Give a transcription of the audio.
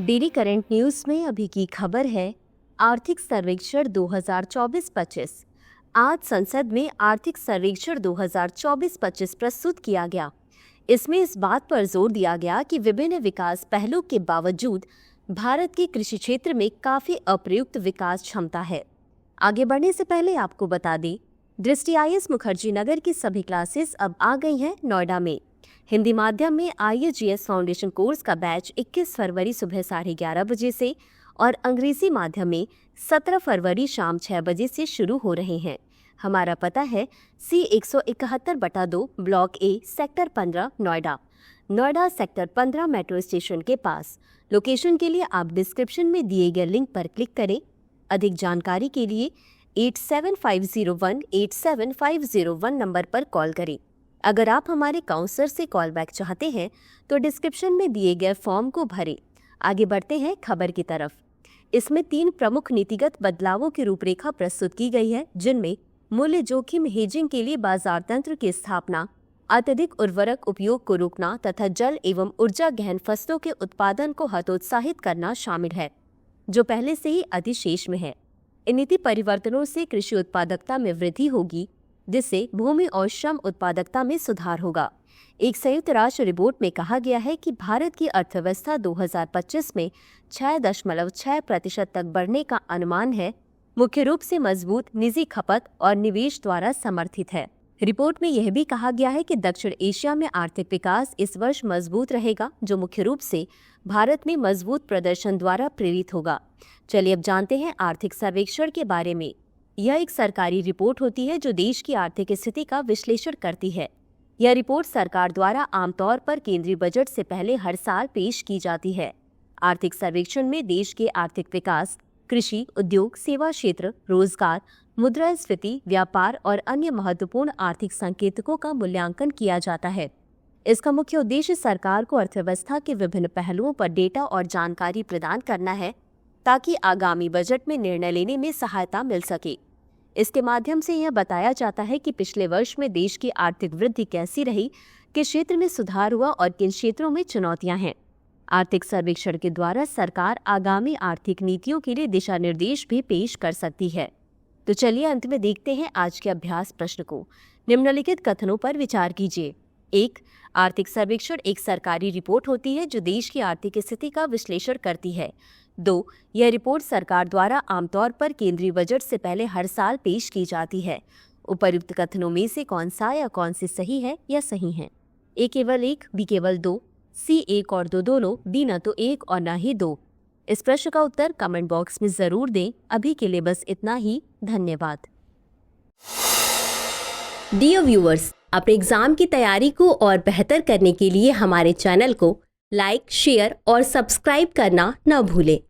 Daily current news में अभी की खबर है आर्थिक सर्वेक्षण 2024-25। आज संसद में आर्थिक सर्वेक्षण 2024-25 प्रस्तुत किया गया। इसमें इस बात पर जोर दिया गया कि विभिन्न विकास पहलों के बावजूद भारत के कृषि क्षेत्र में काफी अप्रयुक्त विकास क्षमता है। आगे बढ़ने से पहले आपको बता दें, दृष्टि IAS मुखर्जी नगर की सभी क्लासेस अब आ गई हैं नोएडा में। हिंदी माध्यम में IAGS फाउंडेशन कोर्स का बैच 21 फरवरी सुबह 11:30 बजे से और अंग्रेजी माध्यम में 17 फरवरी शाम 6 बजे से शुरू हो रहे हैं। हमारा पता है C171/2 block A sector 15 Noida sector 15 metro station के पास। लोकेशन के लिए आप डिस्क्रिप्शन में दिए गए लिंक पर क्लिक करें। अधिक जानकारी के लिए 8750187501 नंबर पर कॉल करें। अगर आप हमारे काउंसलर से कॉल बैक चाहते हैं तो डिस्क्रिप्शन में दिए गए फॉर्म को भरें। आगे बढ़ते हैं खबर की तरफ। इसमें 3 प्रमुख नीतिगत बदलावों की रूपरेखा प्रस्तुत की गई है, जिनमें मूल्य जोखिम हेजिंग के लिए बाजार तंत्र की स्थापना, अत्यधिक उर्वरक उपयोग को रोकना तथा जल एवं ऊर्जा गहन फसलों के उत्पादन को हतोत्साहित करना शामिल है, जो पहले से ही अधिशेष में है। इन नीति परिवर्तनों से कृषि उत्पादकता में वृद्धि होगी, जिससे भूमि और श्रम उत्पादकता में सुधार होगा। एक संयुक्त राष्ट्र रिपोर्ट में कहा गया है कि भारत की अर्थव्यवस्था 2025 में 6.6% तक बढ़ने का अनुमान है, मुख्य रूप से मजबूत निजी खपत और निवेश द्वारा समर्थित है। रिपोर्ट में यह भी कहा गया है कि दक्षिण एशिया में आर्थिक विकास इस वर्ष मजबूत रहेगा, जो मुख्य रूप से भारत में मजबूत प्रदर्शन द्वारा प्रेरित होगा। चलिए अब जानते हैं आर्थिक सर्वेक्षण के बारे में। यह एक सरकारी रिपोर्ट होती है जो देश की आर्थिक स्थिति का विश्लेषण करती है। यह रिपोर्ट सरकार द्वारा आमतौर पर केंद्रीय बजट से पहले हर साल पेश की जाती है। आर्थिक सर्वेक्षण में देश के आर्थिक विकास, कृषि, उद्योग, सेवा क्षेत्र, रोजगार, मुद्रास्फीति, व्यापार और अन्य महत्वपूर्ण आर्थिक संकेतकों का मूल्यांकन किया जाता है। इसका मुख्य उद्देश्य सरकार को अर्थव्यवस्था के विभिन्न पहलुओं पर डेटा और जानकारी प्रदान करना है, ताकि आगामी बजट में निर्णय लेने में सहायता मिल सके। इसके माध्यम से यह बताया जाता है कि पिछले वर्ष में देश की आर्थिक वृद्धि कैसी रही, किस क्षेत्र में सुधार हुआ और किन क्षेत्रों में चुनौतियां हैं। आर्थिक सर्वेक्षण के द्वारा सरकार आगामी आर्थिक नीतियों के लिए दिशा निर्देश भी पेश कर सकती है। तो चलिए अंत में देखते हैं आज के अभ्यास प्रश्न को। निम्नलिखित कथनों पर विचार कीजिए। 1. आर्थिक सर्वेक्षण एक सरकारी रिपोर्ट होती है जो देश की आर्थिक स्थिति का विश्लेषण करती है। 2. यह रिपोर्ट सरकार द्वारा आमतौर पर केंद्रीय बजट से पहले हर साल पेश की जाती है। उपर्युक्त कथनों में से कौन सा या कौन से सही है या सही है? A केवल 1, B केवल 2, C 1 और 2 दोनों, D न तो 1 और न ही 2। इस प्रश्न का उत्तर कमेंट बॉक्स में जरूर दें। अभी के लिए बस इतना ही। धन्यवाद। डियर व्यूअर्स, अपने एग्जाम की तैयारी को और बेहतर करने के लिए हमारे चैनल को लाइक, शेयर और सब्सक्राइब करना न भूलें।